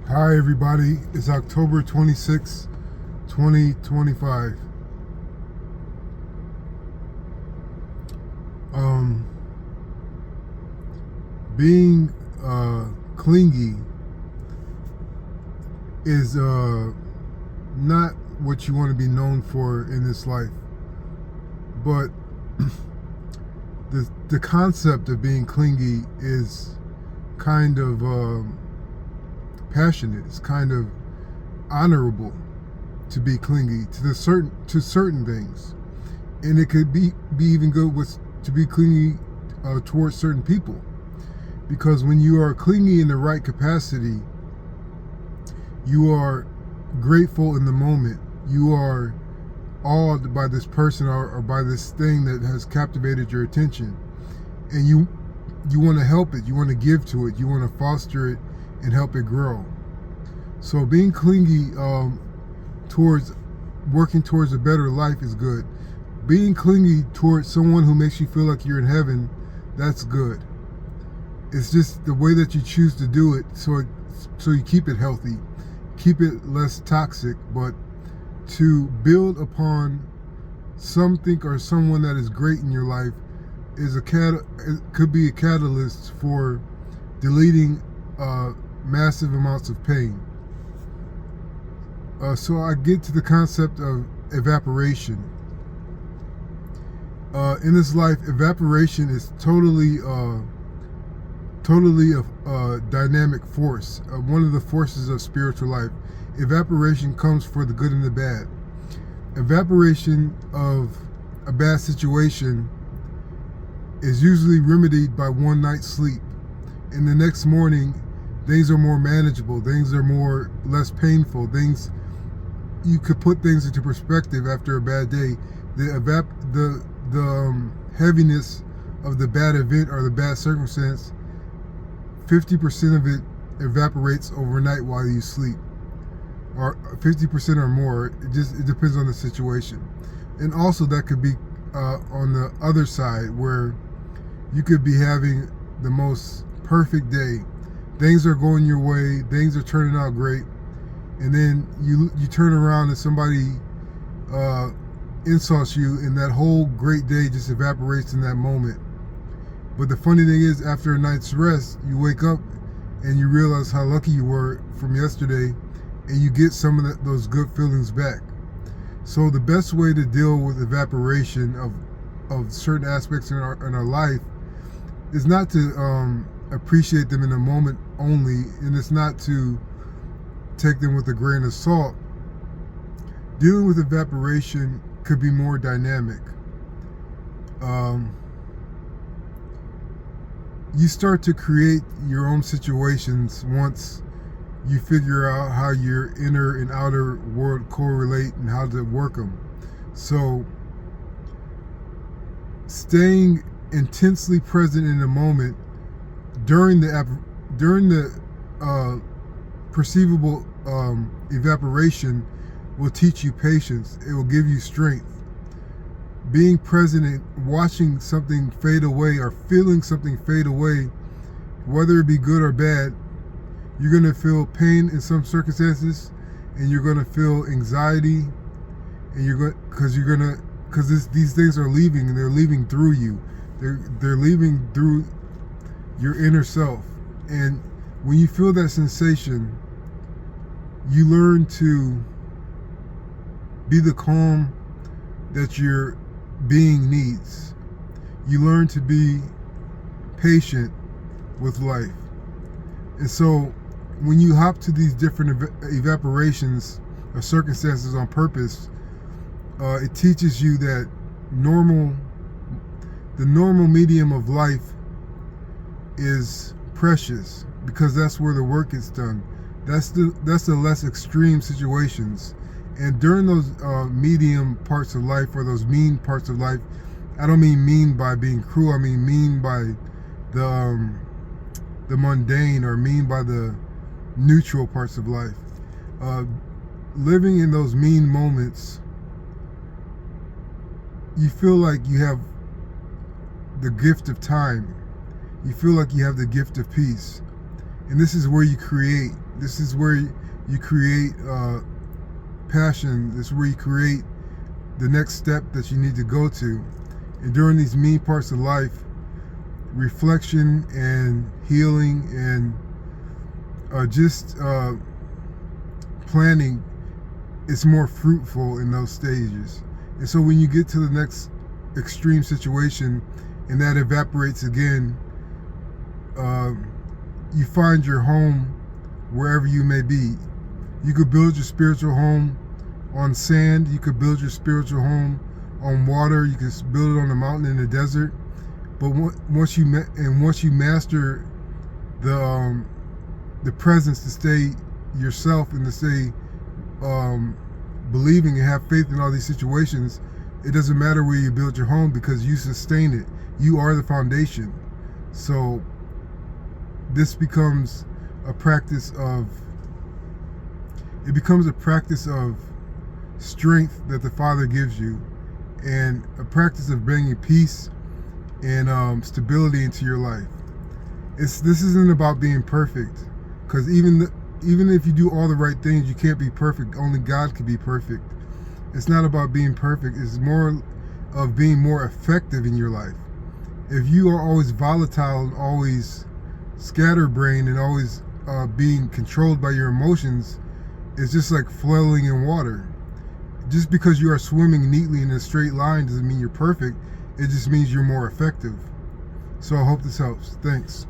Hi everybody, it's October 26, 2025. Being clingy is not what you want to be known for in this life, but the concept of being clingy is kind of passionate. It's kind of honorable to be clingy to certain things, and it could be even good to be clingy towards certain people, because when you are clingy in the right capacity, you are grateful in the moment. You are awed by this person or by this thing that has captivated your attention, and you want to help it. You want to give to it. You want to foster it and help it grow. So being clingy towards working towards a better life is good. Being clingy towards someone who makes you feel like you're in heaven, that's good. It's just the way that you choose to do it, so you keep it healthy, keep it less toxic. But to build upon something or someone that is great in your life it could be a catalyst for deleting massive amounts of pain. So I get to the concept of evaporation. In this life, evaporation is totally a dynamic force, one of the forces of spiritual life. Evaporation comes for the good and the bad. Evaporation of a bad situation is usually remedied by one night's sleep. And the next morning, things are more manageable, things are less painful, you could put things into perspective after a bad day. The heaviness of the bad event or the bad circumstance, 50% of it evaporates overnight while you sleep, or 50% or more. It depends on the situation. And also that could be on the other side, where you could be having the most perfect day. Things are going your way, things are turning out great, and then you turn around and somebody insults you, and that whole great day just evaporates in that moment. But the funny thing is, after a night's rest, you wake up and you realize how lucky you were from yesterday, and you get some of those good feelings back. So the best way to deal with evaporation of certain aspects in our life is not to appreciate them in the moment only, and it's not to take them with a grain of salt. Dealing with evaporation could be more dynamic. You start to create your own situations once you figure out how your inner and outer world correlate and how to work them. So staying intensely present in the moment during the perceivable evaporation will teach you patience. It will give you strength. Being present and watching something fade away or feeling something fade away, whether it be good or bad, you're going to feel pain in some circumstances, and you're going to feel anxiety, and because these things are leaving, and they're leaving through you. They're leaving through your inner self. And when you feel that sensation, you learn to be the calm that your being needs. You learn to be patient with life. And so when you hop to these different evaporations of circumstances on purpose, it teaches you that the normal medium of life is precious, because that's where the work gets done. That's the less extreme situations. And during those medium parts of life, or those mean parts of life, I don't mean by being cruel. I mean by the mundane, or mean by the neutral parts of life. Living in those mean moments, you feel like you have the gift of time. You feel like you have the gift of peace. And this is where you create. This is where you create passion. This is where you create the next step that you need to go to. And during these mean parts of life, reflection and healing and just planning is more fruitful in those stages. And so when you get to the next extreme situation and that evaporates again, you find your home wherever you may be. You could build your spiritual home on sand. You could build your spiritual home on water. You could build it on a mountain in the desert. But once you master the presence to stay yourself and to stay believing and have faith in all these situations, it doesn't matter where you build your home because you sustain it. You are the foundation. So this becomes a practice of strength that the Father gives you, and a practice of bringing peace and stability into your life. This isn't about being perfect, because even if you do all the right things, you can't be perfect. Only God can be perfect. It's not about being perfect. It's more of being more effective in your life. If you are always volatile and always scatterbrained and always being controlled by your emotions, it's just like flailing in water. Just because you are swimming neatly in a straight line doesn't mean you're perfect. It just means you're more effective. So I hope this helps. Thanks.